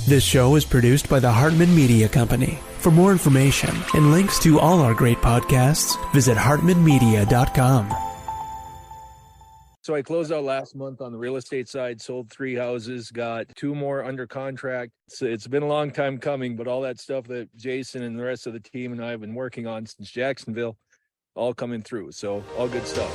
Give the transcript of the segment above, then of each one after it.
This show is produced by the Hartman Media Company. For more information and links to all our great podcasts, visit hartmanmedia.com. So I closed out last month on the real estate side, sold 3 houses, got 2 more under contract. It's been a long time coming, but all that stuff that Jason and the rest of the team and I have been working on since Jacksonville, all coming through. So all good stuff.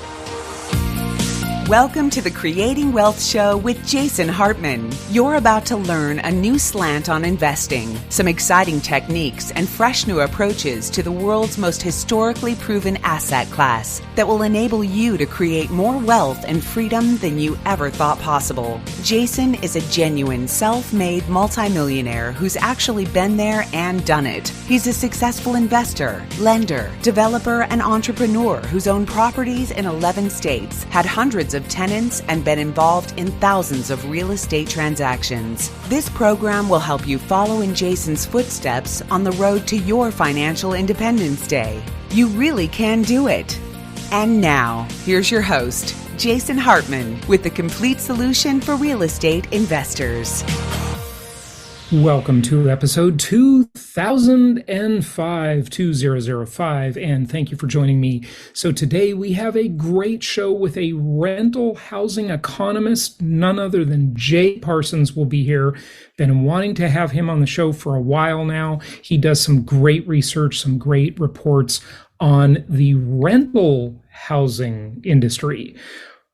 Welcome to the Creating Wealth Show with Jason Hartman. You're about to learn a new slant on investing, some exciting techniques, and fresh new approaches to the world's most historically proven asset class that will enable you to create more wealth and freedom than you ever thought possible. Jason is a genuine self-made multimillionaire who's actually been there and done it. He's a successful investor, lender, developer, and entrepreneur who's owned properties in 11 states, had hundreds of tenants, and been involved in thousands of real estate transactions. This program will help you follow in Jason's footsteps on the road to your financial independence day. You really can do it. And now, here's your host, Jason Hartman, with the complete solution for real estate investors. Welcome to episode 2005, and thank you for joining me. So today we have a great show with a rental housing economist, none other than Jay Parsons will be here. Been wanting to have him on the show for a while now. He does some great research, some great reports on the rental housing industry.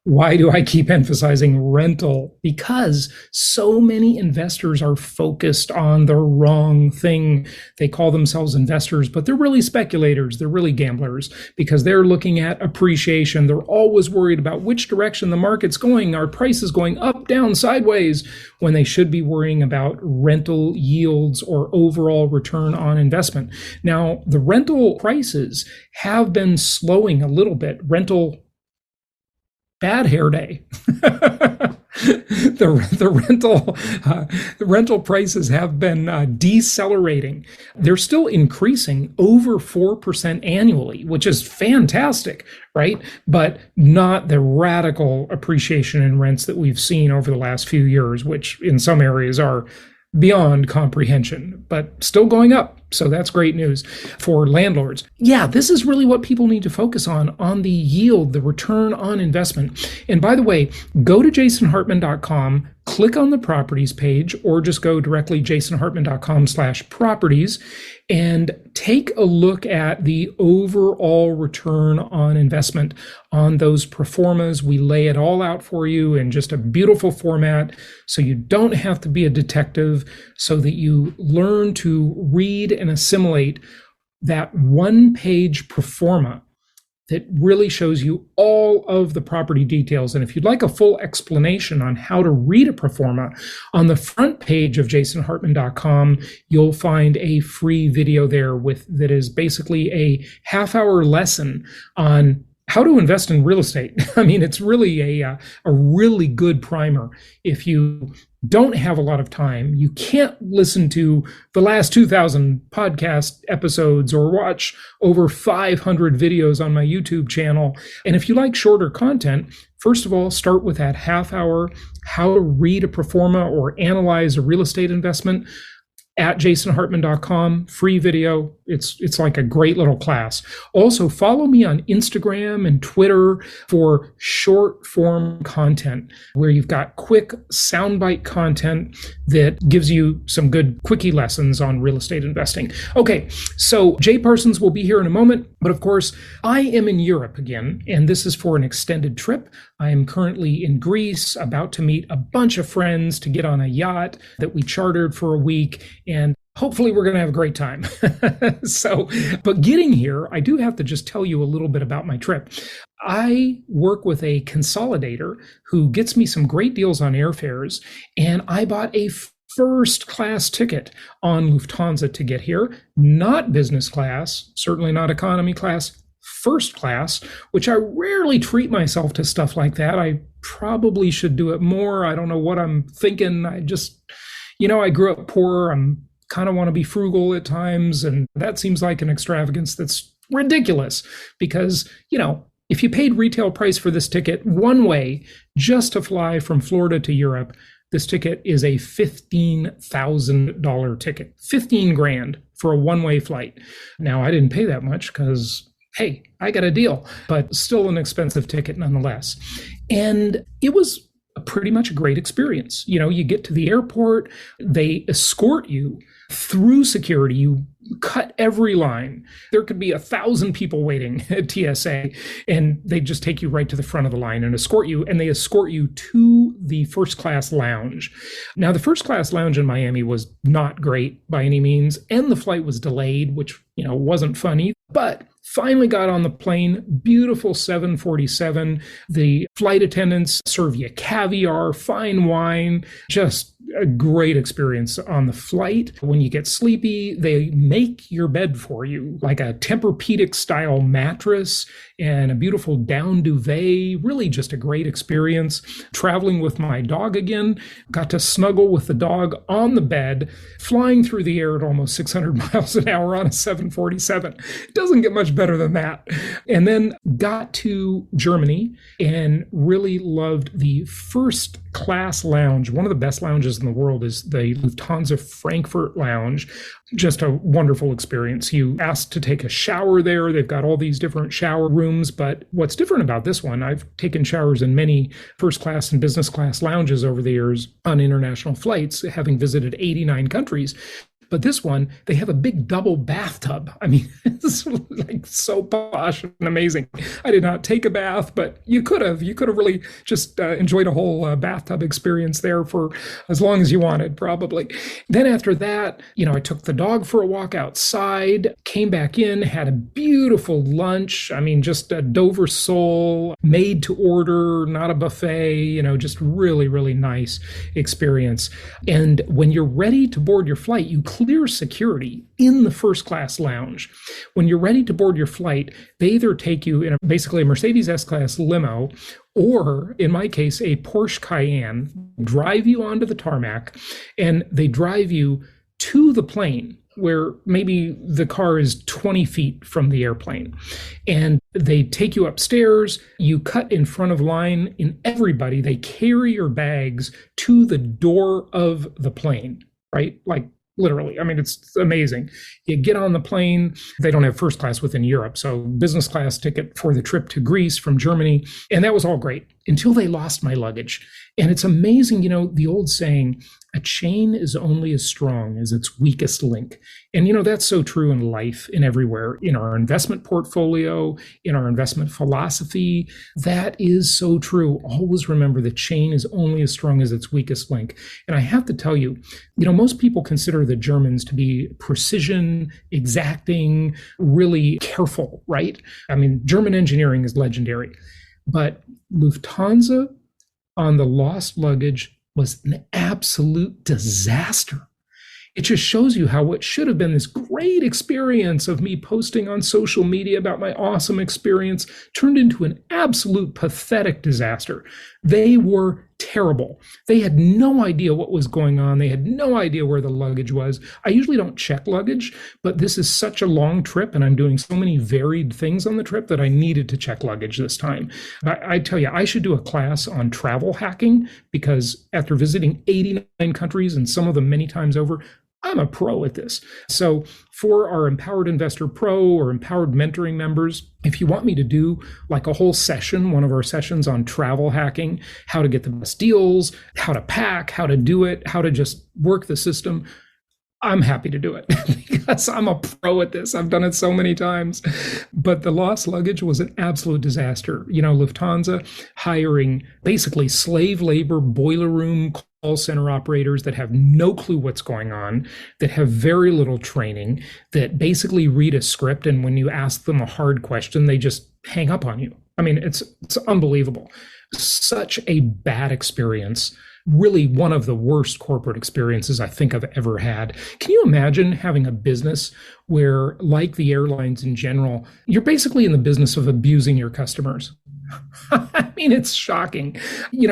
Why do I keep emphasizing rental? Because so many investors are focused on the wrong thing. They call themselves investors, but they're really speculators. They're really gamblers because they're looking at appreciation. They're always worried about which direction the market's going. Are prices going up, down, sideways? When they should be worrying about rental yields or overall return on investment. Now, the rental prices have been slowing a little bit. Bad hair day. The rental prices have been decelerating. They're still increasing over 4% annually, which is fantastic, right? But not the radical appreciation in rents that we've seen over the last few years, which in some areas are beyond comprehension, but still going up. So that's great news for landlords. Yeah, this is really what people need to focus on the yield, the return on investment. And by the way, go to jasonhartman.com, click on the properties page, or just go directly jasonhartman.com/properties and take a look at the overall return on investment on those Proformas. We lay it all out for you in just a beautiful format so you don't have to be a detective, so that you learn to read and assimilate that one-page Proforma that really shows you all of the property details. And if you'd like a full explanation on how to read a Proforma, on the front page of jasonhartman.com, you'll find a free video there that is basically a half-hour lesson on how to invest in real estate. I mean, it's really a really good primer. If you don't have a lot of time, you can't listen to the last 2,000 podcast episodes or watch over 500 videos on my YouTube channel. And if you like shorter content, first of all, start with that half hour, how to read a Proforma or analyze a real estate investment at jasonhartman.com, free video. It's like a great little class. Also, follow me on Instagram and Twitter for short form content where you've got quick soundbite content that gives you some good quickie lessons on real estate investing. Okay, so Jay Parsons will be here in a moment, but of course, I am in Europe again, and this is for an extended trip. I am currently in Greece, about to meet a bunch of friends to get on a yacht that we chartered for a week, and hopefully we're going to have a great time. But getting here, I do have to just tell you a little bit about my trip. I work with a consolidator who gets me some great deals on airfares, and I bought a first class ticket on Lufthansa to get here, not business class, certainly not economy class, first class, which I rarely treat myself to stuff like that. I probably should do it more. I don't know what I'm thinking. I just, I grew up poor. I'm kind of want to be frugal at times. And that seems like an extravagance that's ridiculous because, if you paid retail price for this ticket one way just to fly from Florida to Europe, This ticket is a $15,000 ticket, 15 grand for a one-way flight. Now, I didn't pay that much because, hey, I got a deal, but still an expensive ticket nonetheless. And it was pretty much a great experience. You get to the airport, they escort you through security. You cut every line. There could be 1,000 people waiting at TSA, and they just take you right to the front of the line and escort you, and they escort you to the first class lounge. Now, the first class lounge in Miami was not great by any means, and the flight was delayed, which, wasn't funny, but finally got on the plane, beautiful 747. The flight attendants serve you caviar, fine wine, just a great experience on the flight. When you get sleepy, they make your bed for you, like a Tempur-Pedic style mattress and a beautiful down duvet. Really just a great experience. Traveling with my dog again, got to snuggle with the dog on the bed, flying through the air at almost 600 miles an hour on a 747. It doesn't get much better than that. And then got to Germany and really loved the first class lounge. One of the best lounges in the world is the Lufthansa Frankfurt Lounge. Just a wonderful experience. You ask to take a shower there. They've got all these different shower rooms, but what's different about this one, I've taken showers in many first class and business class lounges over the years on international flights, having visited 89 countries. But this one, they have a big double bathtub. I mean, it's like so posh and amazing. I did not take a bath, but you could have. You could have really just enjoyed a whole bathtub experience there for as long as you wanted, probably. Then after that, I took the dog for a walk outside, came back in, had a beautiful lunch. I mean, just a Dover sole, made to order, not a buffet, just really, really nice experience. And when you're ready to board your flight, you clear security in the first class lounge. When you're ready to board your flight, they either take you in basically a Mercedes S-Class limo, or in my case, a Porsche Cayenne, drive you onto the tarmac, and they drive you to the plane where maybe the car is 20 feet from the airplane. And they take you upstairs, you cut in front of line in everybody, they carry your bags to the door of the plane, right? Like literally. I mean, it's amazing. You get on the plane. They don't have first class within Europe. So business class ticket for the trip to Greece from Germany. And that was all great until they lost my luggage. And it's amazing, the old saying, a chain is only as strong as its weakest link. And, that's so true in life and everywhere, in our investment portfolio, in our investment philosophy. That is so true. Always remember the chain is only as strong as its weakest link. And I have to tell you, most people consider the Germans to be precision, exacting, really careful, right? I mean, German engineering is legendary. But Lufthansa on the lost luggage was an absolute disaster. It just shows you how what should have been this great experience of me posting on social media about my awesome experience turned into an absolute pathetic disaster. They were terrible. They had no idea what was going on. They had no idea where the luggage was. I usually don't check luggage, but this is such a long trip and I'm doing so many varied things on the trip that I needed to check luggage this time. I tell you, I should do a class on travel hacking because after visiting 89 countries and some of them many times over, I'm a pro at this. So for our Empowered Investor Pro or Empowered Mentoring members, if you want me to do like a whole session, one of our sessions on travel hacking, how to get the best deals, how to pack, how to do it, how to just work the system, I'm happy to do it because I'm a pro at this. I've done it so many times. But the lost luggage was an absolute disaster. Lufthansa hiring basically slave labor, boiler room, call center operators that have no clue what's going on, that have very little training, that basically read a script. And when you ask them a hard question, they just hang up on you. I mean, it's unbelievable. Such a bad experience. Really one of the worst corporate experiences I think I've ever had. Can you imagine having a business where, like the airlines in general, you're basically in the business of abusing your customers? I mean, it's shocking.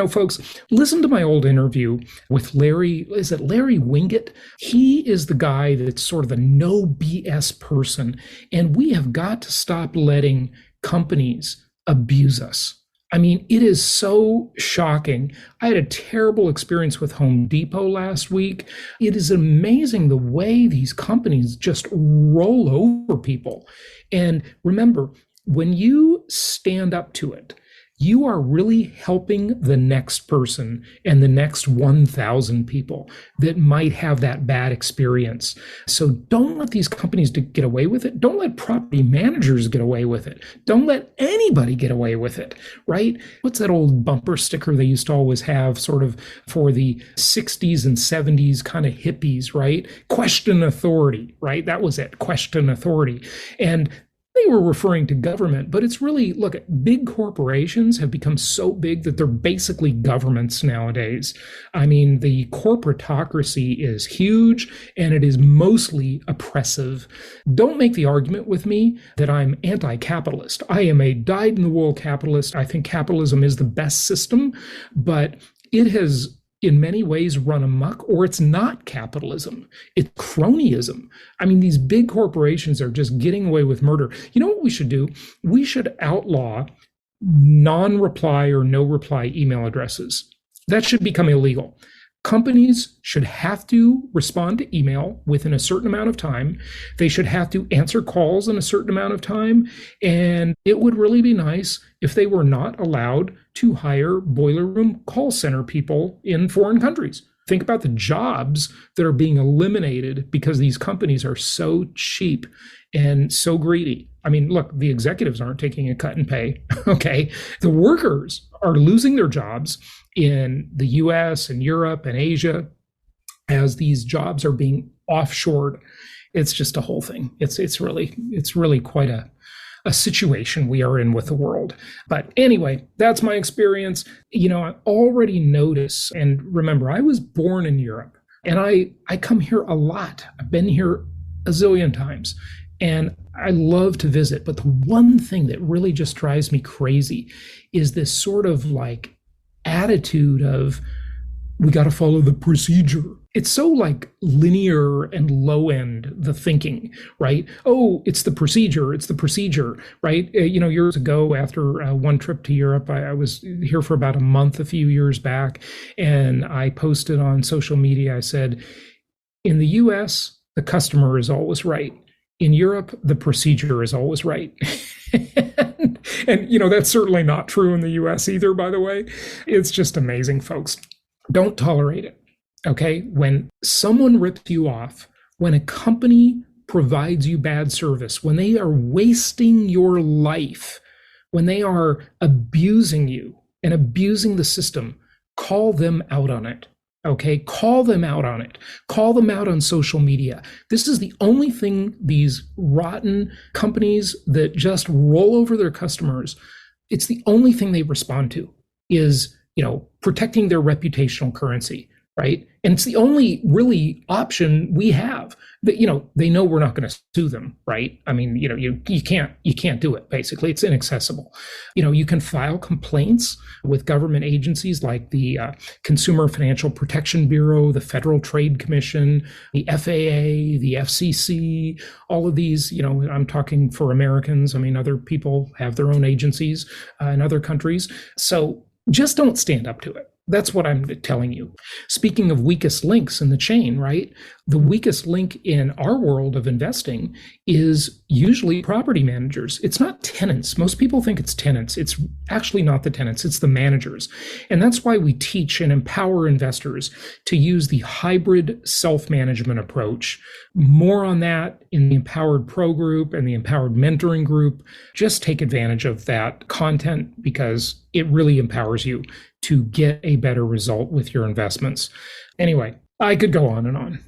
Folks, listen to my old interview with Larry. Is it Larry Winget? He is the guy that's sort of the no BS person. And we have got to stop letting companies abuse us. I mean, it is so shocking. I had a terrible experience with Home Depot last week. It is amazing the way these companies just roll over people. And remember, when you stand up to it, you are really helping the next person and the next 1,000 people that might have that bad experience. So don't let these companies get away with it. Don't let property managers get away with it. Don't let anybody get away with it, right? What's that old bumper sticker they used to always have sort of for the 60s and 70s kind of hippies, right? Question authority, right? That was it, question authority. And they were referring to government, but it's really, look, big corporations have become so big that they're basically governments nowadays. I mean, the corporatocracy is huge and it is mostly oppressive. Don't make the argument with me that I'm anti-capitalist. I am a dyed-in-the-wool capitalist. I think capitalism is the best system, but it has in many ways run amok, or it's not capitalism. It's cronyism. I mean, these big corporations are just getting away with murder. You know what we should do? We should outlaw non-reply or no-reply email addresses. That should become illegal. Companies should have to respond to email within a certain amount of time. They should have to answer calls in a certain amount of time. And it would really be nice if they were not allowed to hire boiler room call center people in foreign countries. Think about the jobs that are being eliminated because these companies are so cheap and so greedy. I mean, look, the executives aren't taking a cut in pay, okay? The workers are losing their jobs in the US and Europe and Asia as these jobs are being offshored. It's just a whole thing. It's really quite a situation we are in with the world. But anyway, that's my experience. You know, I already notice, and remember, I was born in Europe and I come here a lot. I've been here a zillion times and I love to visit. But the one thing that really just drives me crazy is this sort of like attitude of, we got to follow the procedure. It's so like linear and low end, the thinking, right? Oh, it's the procedure, right? You know, years ago, after one trip to Europe, I was here for about a month, a few years back, and I posted on social media, I said, in the US, the customer is always right. In Europe, the procedure is always right. And, you know, that's certainly not true in the US either, by the way. It's just amazing, folks. Don't tolerate it, okay? When someone rips you off, when a company provides you bad service, when they are wasting your life, when they are abusing you and abusing the system, call them out on it. Okay, call them out on it. Call them out on social media. This is the only thing these rotten companies that just roll over their customers, it's the only thing they respond to is, you know, protecting their reputational currency, right? And it's the only really option we have. That, you know, they know we're not going to sue them, right? I mean, you know, you can't do it. Basically, it's inaccessible. You know, you can file complaints with government agencies like the Consumer Financial Protection Bureau, the Federal Trade Commission, the FAA, the FCC. All of these, you know, I'm talking for Americans. I mean, other people have their own agencies in other countries. So just don't stand up to it. That's what I'm telling you. Speaking of weakest links in the chain, right? The weakest link in our world of investing is usually property managers. It's not tenants. Most people think it's tenants. It's actually not the tenants. It's the managers. And that's why we teach and empower investors to use the hybrid self-management approach. More on that in the Empowered Pro group and the Empowered Mentoring group. Just take advantage of that content because it really empowers you to get a better result with your investments. Anyway, I could go on and on,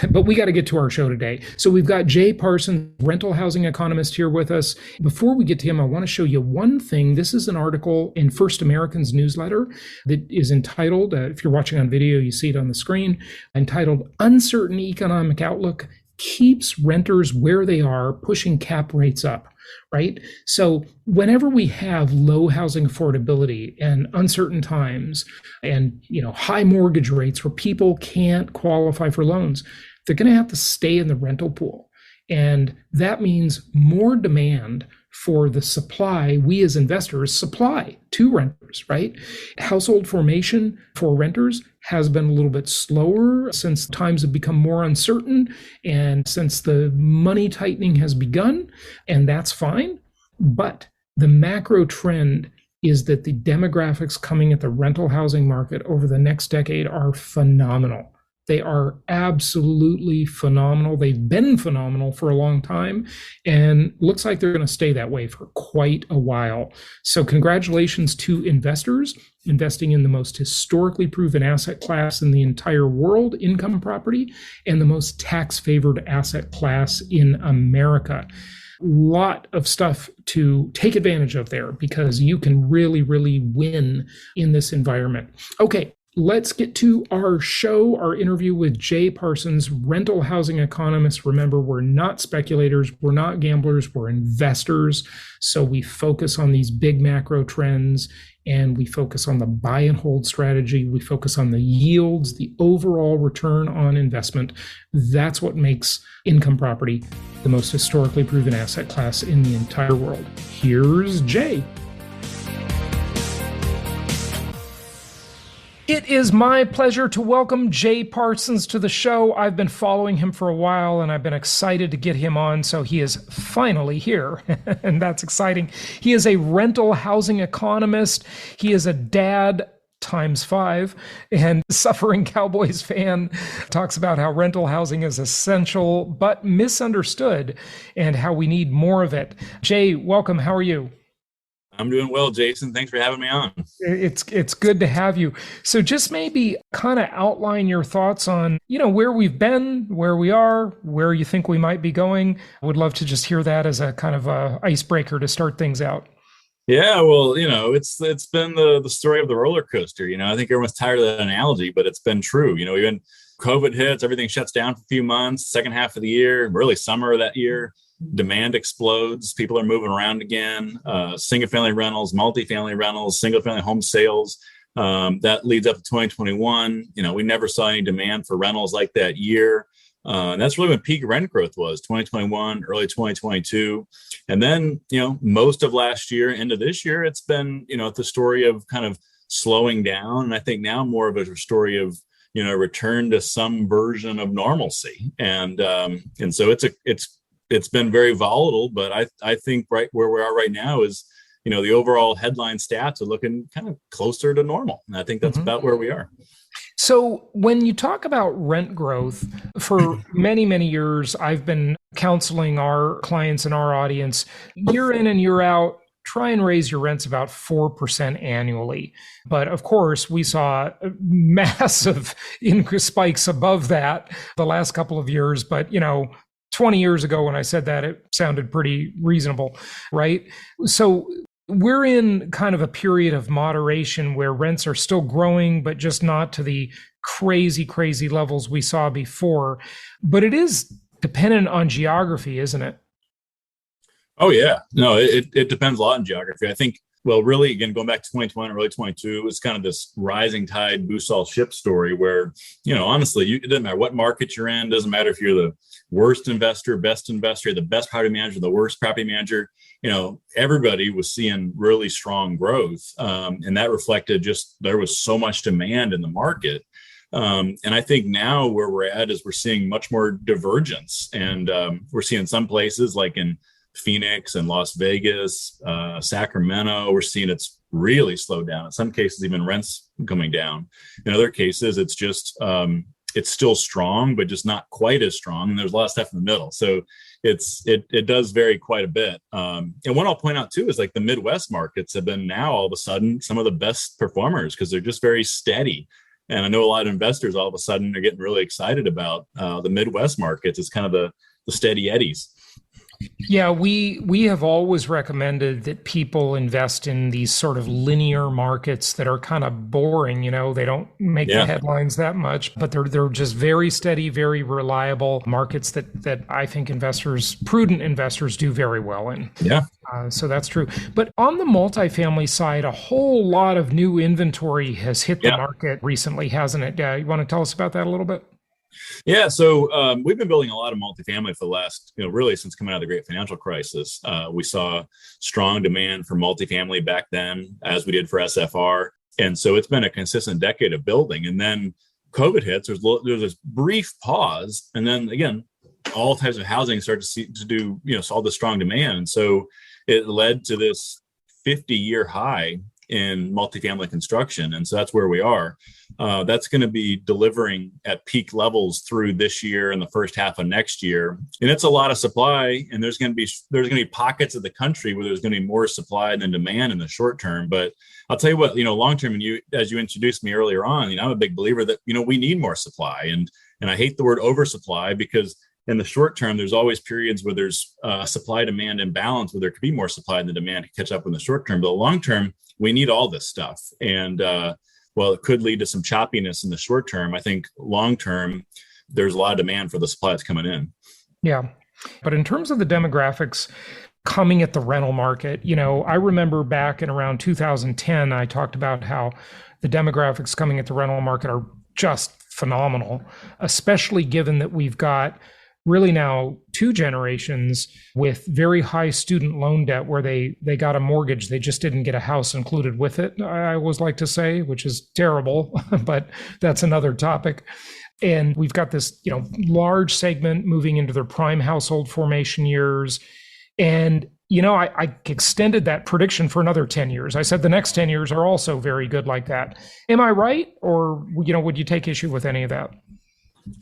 but we got to get to our show today. So we've got Jay Parsons, rental housing economist, here with us. Before we get to him, I want to show you one thing. This is an article in First American's newsletter that is entitled, if you're watching on video, you see it on the screen, entitled Uncertain Economic Outlook Keeps Renters Where They Are, Pushing Cap Rates Up. Right? So whenever we have low housing affordability and uncertain times and, you know, high mortgage rates where people can't qualify for loans, they're going to have to stay in the rental pool. And that means more demand for the supply we as investors supply to renters, right? Household formation for renters has been a little bit slower since times have become more uncertain and since the money tightening has begun, and that's fine. But the macro trend is that the demographics coming at the rental housing market over the next decade are phenomenal. They are absolutely phenomenal. They've been phenomenal for a long time, and looks like they're going to stay that way for quite a while. So congratulations to investors investing in the most historically proven asset class in the entire world, income property, and the most tax-favored asset class in America. Lot of stuff to take advantage of there because you can really, really win in this environment. Okay, let's get to our show, our interview with Jay Parsons, rental housing economist. Remember, we're not speculators, we're not gamblers, we're investors. So we focus on these big macro trends and we focus on the buy and hold strategy. We focus on the yields, the overall return on investment. That's what makes income property the most historically proven asset class in the entire world. Here's Jay. It is my pleasure to welcome Jay Parsons to the show. I've been following him for a while, and I've been excited to get him on, so he is finally here, and that's exciting. He is a rental housing economist. He is a dad times 5 and suffering Cowboys fan, talks about how rental housing is essential but misunderstood and how we need more of it. Jay, welcome. How are you? I'm doing well, Jason. Thanks for having me on. It's good to have you. So just maybe kind of outline your thoughts on, where we've been, where we are, where you think we might be going. I would love to just hear that as a kind of a icebreaker to start things out. Yeah, well, it's been the story of the roller coaster. I think everyone's tired of that analogy, but it's been true. Even COVID hits, everything shuts down for a few months, second half of the year, really summer of that year. Demand explodes. People are moving around again. Single-family rentals, multifamily rentals, single-family home sales. That leads up to 2021. We never saw any demand for rentals like that year. And that's really when peak rent growth was, 2021, early 2022. And then, most of last year into this year, it's been, the story of kind of slowing down. And I think now more of a story of, return to some version of normalcy. And so it's been very volatile, but I think right where we are right now is, the overall headline stats are looking kind of closer to normal. And I think that's about where we are. So when you talk about rent growth, for many, many years, I've been counseling our clients and our audience year in and year out, try and raise your rents about 4% annually. But of course, we saw massive increase spikes above that the last couple of years. But, 20 years ago when I said that, it sounded pretty reasonable, right? So we're in kind of a period of moderation where rents are still growing, but just not to the crazy, crazy levels we saw before. But it is dependent on geography, isn't it? Oh, yeah. No, it depends a lot on geography. I think, well, really, again, going back to 2020, early 22, it's kind of this rising tide boosts all ships story where, honestly, it doesn't matter what market you're in. It doesn't matter if you're the worst investor, best investor, the best property manager, the worst property manager. Everybody was seeing really strong growth. And that reflected just there was so much demand in the market. And I think now where we're at is we're seeing much more divergence. And we're seeing some places like in Phoenix and Las Vegas, Sacramento, we're seeing it's really slowed down. In some cases, even rents coming down. In other cases, it's just it's still strong, but just not quite as strong. And there's a lot of stuff in the middle. So it does vary quite a bit. And one I'll point out too is like the Midwest markets have been now all of a sudden some of the best performers because they're just very steady. And I know a lot of investors all of a sudden are getting really excited about the Midwest markets. It's kind of the steady eddies. Yeah, we have always recommended that people invest in these sort of linear markets that are kind of boring. They don't make the headlines that much, but they're just very steady, very reliable markets that I think prudent investors do very well in. Yeah. So that's true. But on the multifamily side, a whole lot of new inventory has hit the market recently, hasn't it? You want to tell us about that a little bit? Yeah, so we've been building a lot of multifamily for the last, really since coming out of the great financial crisis. We saw strong demand for multifamily back then, as we did for SFR. And so it's been a consistent decade of building. And then COVID hits, there's this brief pause. And then again, all types of housing start to do, all the strong demand. And so it led to this 50-year high in multifamily construction. And so that's where we are. That's going to be delivering at peak levels through this year and the first half of next year. And it's a lot of supply. And there's going to be pockets of the country where there's going to be more supply than demand in the short term. But I'll tell you what, long term, and as you introduced me earlier on, I'm a big believer that, we need more supply. And I hate the word oversupply, because in the short term, there's always periods where there's supply demand imbalance, where there could be more supply than demand to catch up in the short term. But the long term, we need all this stuff. And while it could lead to some choppiness in the short term, I think long term, there's a lot of demand for the supply that's coming in. Yeah. But in terms of the demographics coming at the rental market, I remember back in around 2010, I talked about how the demographics coming at the rental market are just phenomenal, especially given that we've got really now 2 generations with very high student loan debt where they got a mortgage. They just didn't get a house included with it, I always like to say, which is terrible, but that's another topic. And we've got this, large segment moving into their prime household formation years. And, I extended that prediction for another 10 years. I said the next 10 years are also very good like that. Am I right? Or, would you take issue with any of that?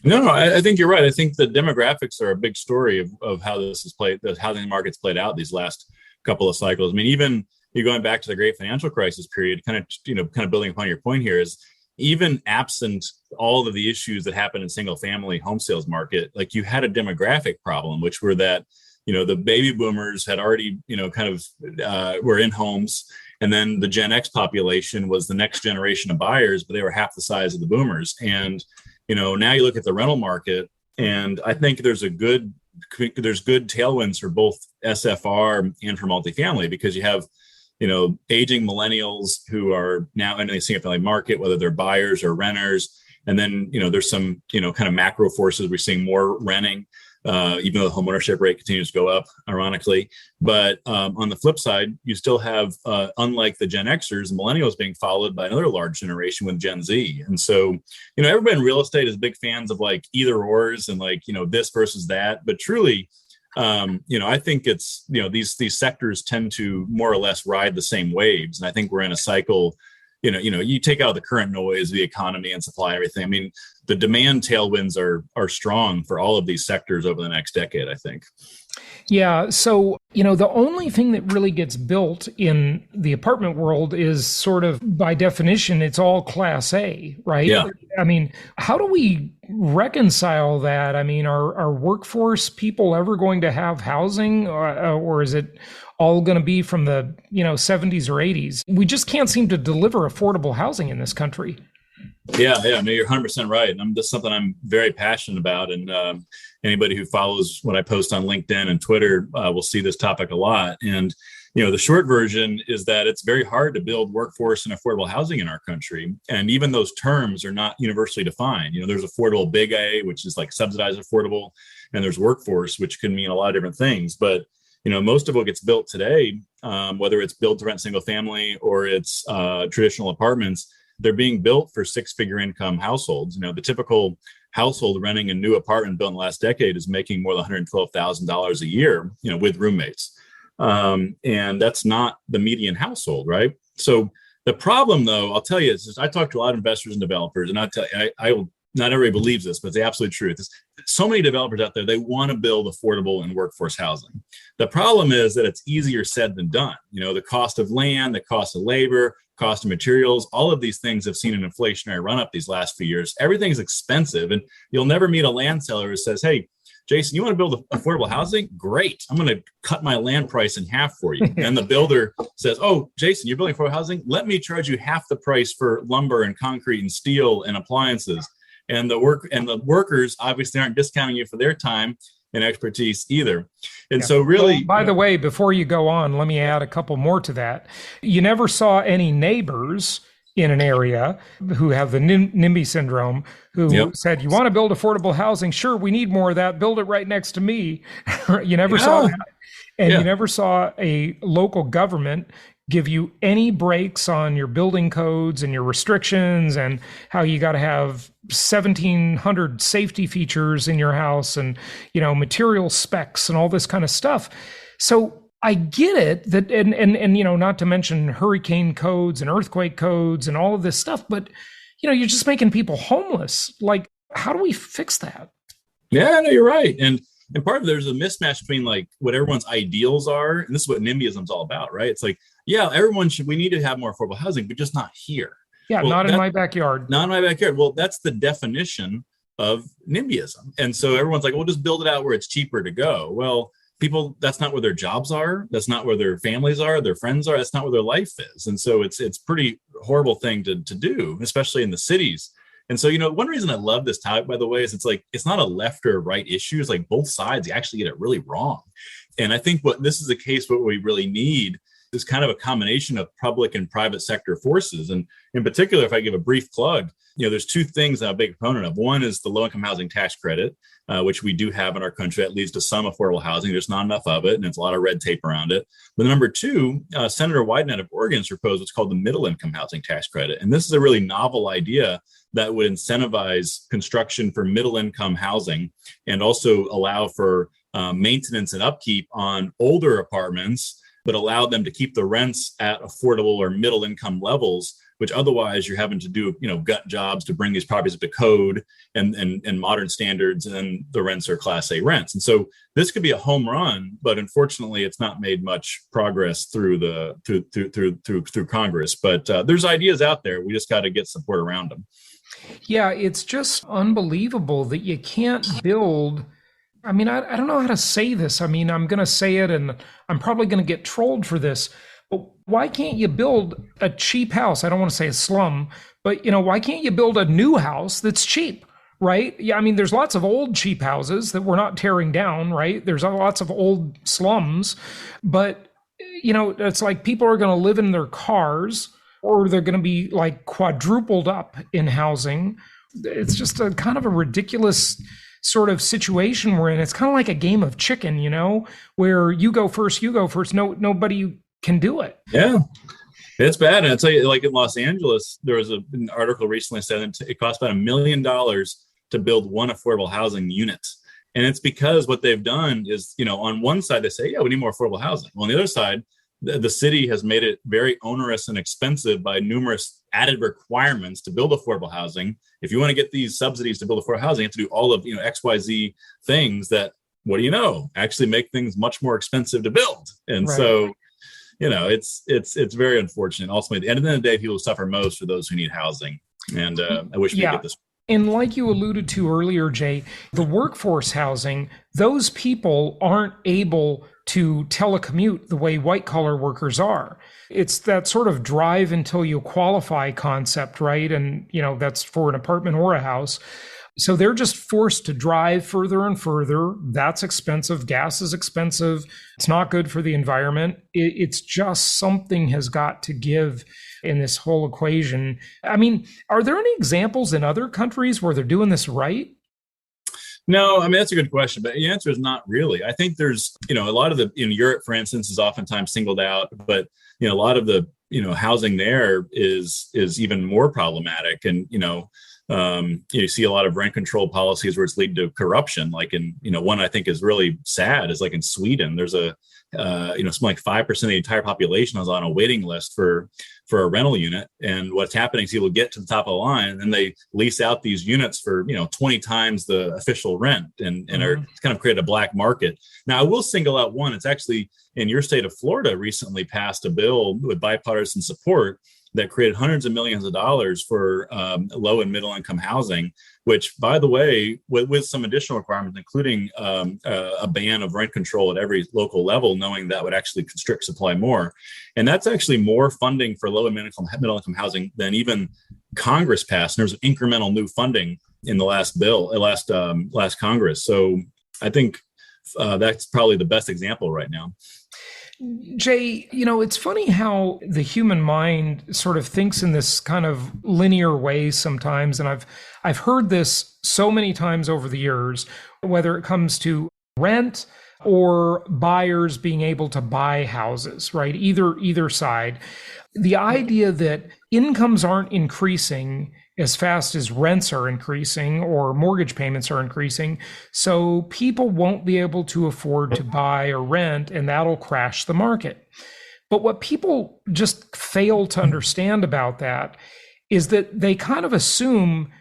No, I think you're right. I think the demographics are a big story of how this is played, the housing market's played out these last couple of cycles. I mean, even you're going back to the great financial crisis period, kind of building upon your point here, is even absent all of the issues that happened in single family home sales market, like you had a demographic problem, which were that, the baby boomers had already, were in homes. And then the Gen X population was the next generation of buyers, but they were half the size of the boomers. And now you look at the rental market, and I think there's good tailwinds for both SFR and for multifamily, because you have, aging millennials who are now in the single family market, whether they're buyers or renters. And then, there's some, kind of macro forces. We're seeing more renting, even though the homeownership rate continues to go up, ironically. But on the flip side, you still have, unlike the Gen Xers, the millennials being followed by another large generation with Gen Z. And so, everybody in real estate is big fans of like either ors and like, this versus that. But truly, I think it's, these sectors tend to more or less ride the same waves. And I think we're in a cycle. You take out the current noise, the economy and supply, everything. I mean, the demand tailwinds are strong for all of these sectors over the next decade, I think. Yeah. So, the only thing that really gets built in the apartment world is sort of by definition, it's all Class A, right? Yeah. I mean, how do we reconcile that? I mean, are workforce people ever going to have housing, or is it all going to be from the 70s or 80s? We just can't seem to deliver affordable housing in this country. Yeah, no, you're 100% right. And that's something I'm very passionate about. And anybody who follows what I post on LinkedIn and Twitter will see this topic a lot. And the short version is that it's very hard to build workforce and affordable housing in our country. And even those terms are not universally defined. There's affordable big A, which is like subsidized affordable, and there's workforce, which can mean a lot of different things. But most of what gets built today, whether it's built to rent single family or it's traditional apartments, they're being built for 6-figure income households. The typical household renting a new apartment built in the last decade is making more than $112,000 a year, with roommates. And that's not the median household, right? So the problem, though, I'll tell you, is I talk to a lot of investors and developers, and I'll tell you, I will. Not everybody believes this, but it's the absolute truth. There's so many developers out there, they want to build affordable and workforce housing. The problem is that it's easier said than done. The cost of land, the cost of labor, cost of materials, all of these things have seen an inflationary run up these last few years. Everything's expensive, and you'll never meet a land seller who says, hey, Jason, you want to build affordable housing? Great. I'm going to cut my land price in half for you. And the builder says, oh, Jason, you're building affordable housing? Let me charge you half the price for lumber and concrete and steel and appliances. And the workers obviously aren't discounting you for their time and expertise either. And so really, by the way, before you go on, let me add a couple more to that. You never saw any neighbors in an area who have the NIMBY syndrome, who said, you want to build affordable housing? Sure, we need more of that. Build it right next to me. You never saw that. And you never saw a local government give you any breaks on your building codes and your restrictions and how you got to have 1,700 safety features in your house and, material specs and all this kind of stuff. So I get it that, and not to mention hurricane codes and earthquake codes and all of this stuff, but, you're just making people homeless. Like, how do we fix that? Yeah, no, you're right. And part of there's a mismatch between like what everyone's ideals are. And this is what NIMBYism is all about, right? It's like, we need to have more affordable housing, but just not here. Yeah, not in my backyard. Not in my backyard. Well, that's the definition of NIMBYism. And so everyone's like, well, just build it out where it's cheaper to go. Well, people, that's not where their jobs are. That's not where their families are, their friends are. That's not where their life is. And so it's pretty horrible thing to do, especially in the cities. And so, one reason I love this topic, by the way, is it's not a left or right issue. It's like both sides actually get it really wrong. And I think this is the case, what we really need is kind of a combination of public and private sector forces. And in particular, if I give a brief plug, there's two things I'm a big proponent of. One is the low-income housing tax credit, which we do have in our country. That leads to some affordable housing. There's not enough of it, and it's a lot of red tape around it. But number two, Senator Wyden of Oregon has proposed what's called the middle-income housing tax credit. And this is a really novel idea that would incentivize construction for middle-income housing and also allow for maintenance and upkeep on older apartments, but allow them to keep the rents at affordable or middle-income levels, which otherwise you're having to do, gut jobs to bring these properties up to code and modern standards, and the rents are Class A rents. And so this could be a home run, but unfortunately, it's not made much progress through Congress. But there's ideas out there. We just got to get support around them. Yeah, it's just unbelievable that you can't build. I mean, I don't know how to say this. I mean, I'm going to say it, and I'm probably going to get trolled for this. But why can't you build a cheap house? I don't want to say a slum, but why can't you build a new house that's cheap, right? Yeah, I mean, there's lots of old cheap houses that we're not tearing down, right? There's lots of old slums, but it's like people are going to live in their cars, or they're going to be like quadrupled up in housing. It's just a kind of a ridiculous sort of situation we're in. It's kind of like a game of chicken, where you go first. Nobody can do it. Yeah, it's bad. And I'll tell you, like in Los Angeles, there was an article recently said it costs about $1 million to build one affordable housing unit. And it's because what they've done is, on one side, they say, we need more affordable housing. Well, on the other side, the city has made it very onerous and expensive by numerous added requirements to build affordable housing. If you want to get these subsidies to build affordable housing, you have to do all of, XYZ things that, actually make things much more expensive to build. And so, it's very unfortunate. Ultimately, at the end of the day, people suffer most are those who need housing. And I wish we could get this. And like you alluded to earlier, Jay, the workforce housing, those people aren't able to telecommute the way white collar workers are. It's that sort of drive until you qualify concept, right? And, that's for an apartment or a house. So they're just forced to drive further and further. That's expensive. Gas is expensive. It's not good for the environment. It's just something has got to give in this whole equation. I mean, are there any examples in other countries where they're doing this right? No, I mean, that's a good question, but the answer is not really. I think there's, a lot of in Europe, for instance, is oftentimes singled out, but, a lot of the, housing there is even more problematic. And, you see a lot of rent control policies where it's leading to corruption. Like in, one I think is really sad is like in Sweden, there's something like 5% of the entire population is on a waiting list for a rental unit. And what's happening is people get to the top of the line and then they lease out these units for, 20 times the official rent and are kind of create a black market. Now I will single out one. It's actually in your state of Florida recently passed a bill with bipartisan support that created hundreds of millions of dollars for low and middle income housing, which, by the way, with some additional requirements, including a ban of rent control at every local level, knowing that would actually constrict supply more. And that's actually more funding for low and middle income housing than even Congress passed. And there's incremental new funding in the last Congress. So I think that's probably the best example right now. Jay, it's funny how the human mind sort of thinks in this kind of linear way sometimes. And I've heard this so many times over the years, whether it comes to rent or buyers being able to buy houses, right? Either side. The idea that incomes aren't increasing as fast as rents are increasing or mortgage payments are increasing, so people won't be able to afford to buy or rent, and that'll crash the market. But what people just fail to understand about that is that they kind of assume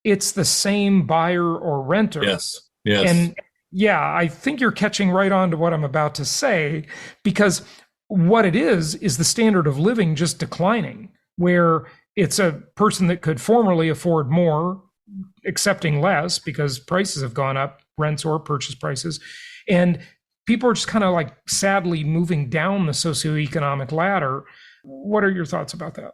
it's the same buyer or renter. Yes. And yeah, I think you're catching right on to what I'm about to say, because what it is the standard of living just declining, where it's a person that could formerly afford more, accepting less because prices have gone up, rents or purchase prices. And people are just kind of like sadly moving down the socioeconomic ladder. What are your thoughts about that?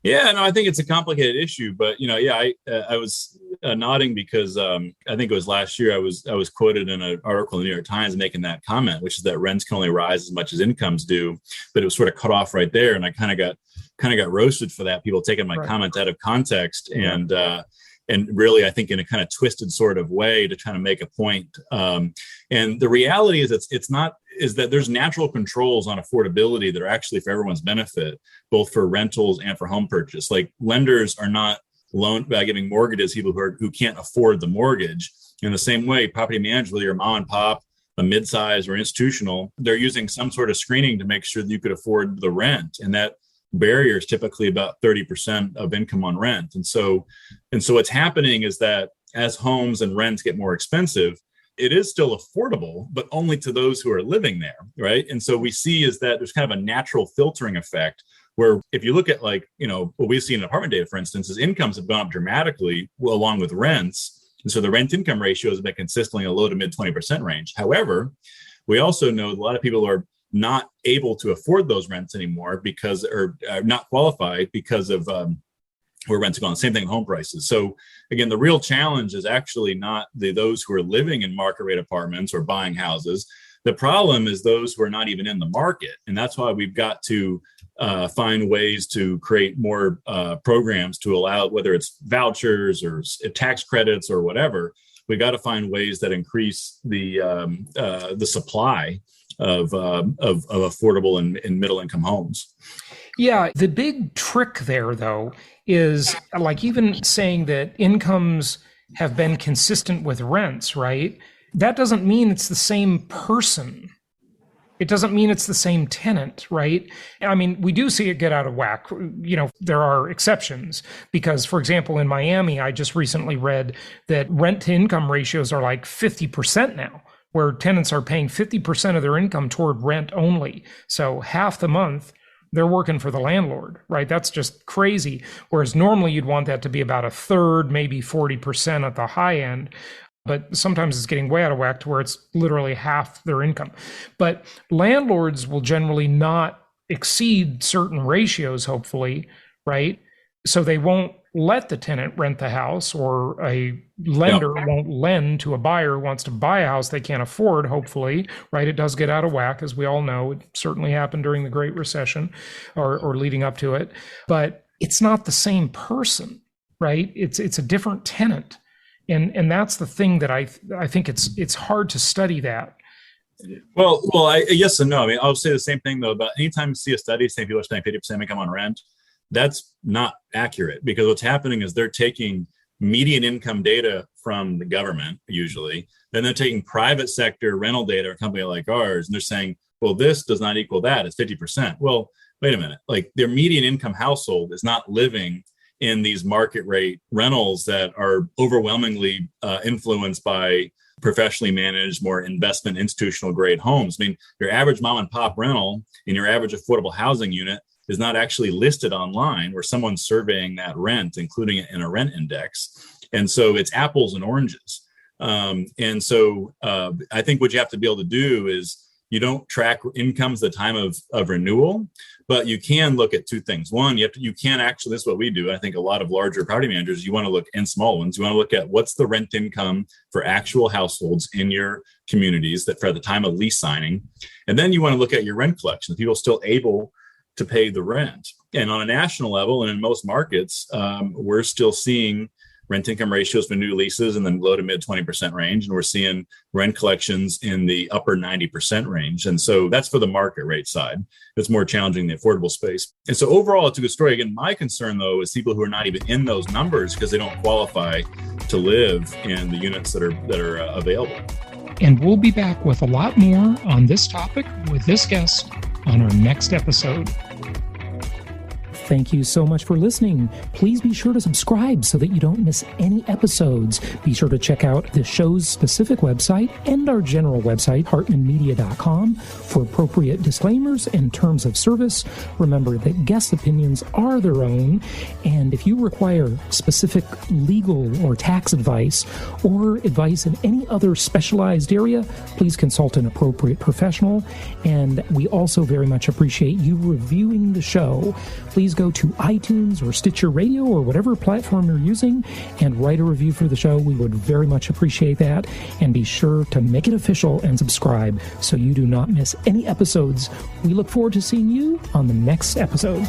Yeah, no, I think it's a complicated issue, but I was nodding because I think it was last year I was quoted in an article in the New York Times making that comment, which is that rents can only rise as much as incomes do, but it was sort of cut off right there, and I kind of got roasted for that. People taking my comment out of context, and really, I think in a kind of twisted sort of way to try to make a point. And the reality is is that there's natural controls on affordability that are actually for everyone's benefit, both for rentals and for home purchase. Like lenders are not giving mortgages to people who can't afford the mortgage. In the same way, property managers, whether you're mom and pop, a mid-size or institutional, they're using some sort of screening to make sure that you could afford the rent. And that barrier is typically about 30% of income on rent. And so what's happening is that as homes and rents get more expensive, it is still affordable, but only to those who are living there, right? And so we see is that there's kind of a natural filtering effect where if you look at what we see in apartment data, for instance, is incomes have gone up dramatically along with rents. And so the rent income ratio has been consistently in a low to mid 20% range. However, we also know a lot of people are not able to afford those rents anymore because or are not qualified because of where rents are going. Same thing with home prices. So again, the real challenge is actually not those who are living in market rate apartments or buying houses. The problem is those who are not even in the market. And that's why we've got to find ways to create more programs to allow, whether it's vouchers or tax credits or whatever, we got to find ways that increase the supply of affordable and middle income homes. Yeah, the big trick there, though, is like even saying that incomes have been consistent with rents, right? That doesn't mean it's the same person. It doesn't mean it's the same tenant, right? I mean, we do see it get out of whack. There are exceptions because, for example, in Miami, I just recently read that rent to income ratios are like 50% now, where tenants are paying 50% of their income toward rent only. So half the month, they're working for the landlord, right? That's just crazy. Whereas normally you'd want that to be about a third, maybe 40% at the high end. But sometimes it's getting way out of whack to where it's literally half their income. But landlords will generally not exceed certain ratios, hopefully, right? So they won't let the tenant rent the house, or a lender won't lend to a buyer who wants to buy a house they can't afford, hopefully, right? It does get out of whack, as we all know. It certainly happened during the Great Recession or leading up to it. But it's not the same person, right? It's a different tenant. And that's the thing that I think it's hard to study that. Well, yes and no. I mean, I'll say the same thing, though, about anytime you see a study saying people are spending 50% income on rent, that's not accurate, because what's happening is they're taking median income data from the government, usually. Then they're taking private sector rental data, a company like ours, and they're saying, well, this does not equal that. It's 50%. Well, wait a minute. Like, their median income household is not living in these market rate rentals that are overwhelmingly influenced by professionally managed, more investment institutional grade homes. I mean, your average mom and pop rental in your average affordable housing unit is not actually listed online where someone's surveying that rent, including it in a rent index. And so it's apples and oranges. And so I think what you have to be able to do is You don't track incomes at the time of renewal, but you can look at two things. One, you can actually, this is what we do. I think a lot of larger property managers, you want to look, and small ones, you want to look at what's the rent income for actual households in your communities that for the time of lease signing. And then you want to look at your rent collection. People still able to pay the rent. And on a national level, and in most markets, we're still seeing rent income ratios for new leases in the low to mid 20% range. And we're seeing rent collections in the upper 90% range. And so that's for the market rate side. It's more challenging in the affordable space. And so overall, it's a good story. Again, my concern, though, is people who are not even in those numbers because they don't qualify to live in the units that are available. And we'll be back with a lot more on this topic with this guest on our next episode. Thank you so much for listening. Please be sure to subscribe so that you don't miss any episodes. Be sure to check out the show's specific website and our general website, hartmanmedia.com, for appropriate disclaimers and terms of service. Remember that guest opinions are their own, and if you require specific legal or tax advice or advice in any other specialized area, please consult an appropriate professional. And we also very much appreciate you reviewing the show. Please go to iTunes or Stitcher Radio or whatever platform you're using and write a review for the show. We would very much appreciate that. And be sure to make it official and subscribe so you do not miss any episodes. We look forward to seeing you on the next episode.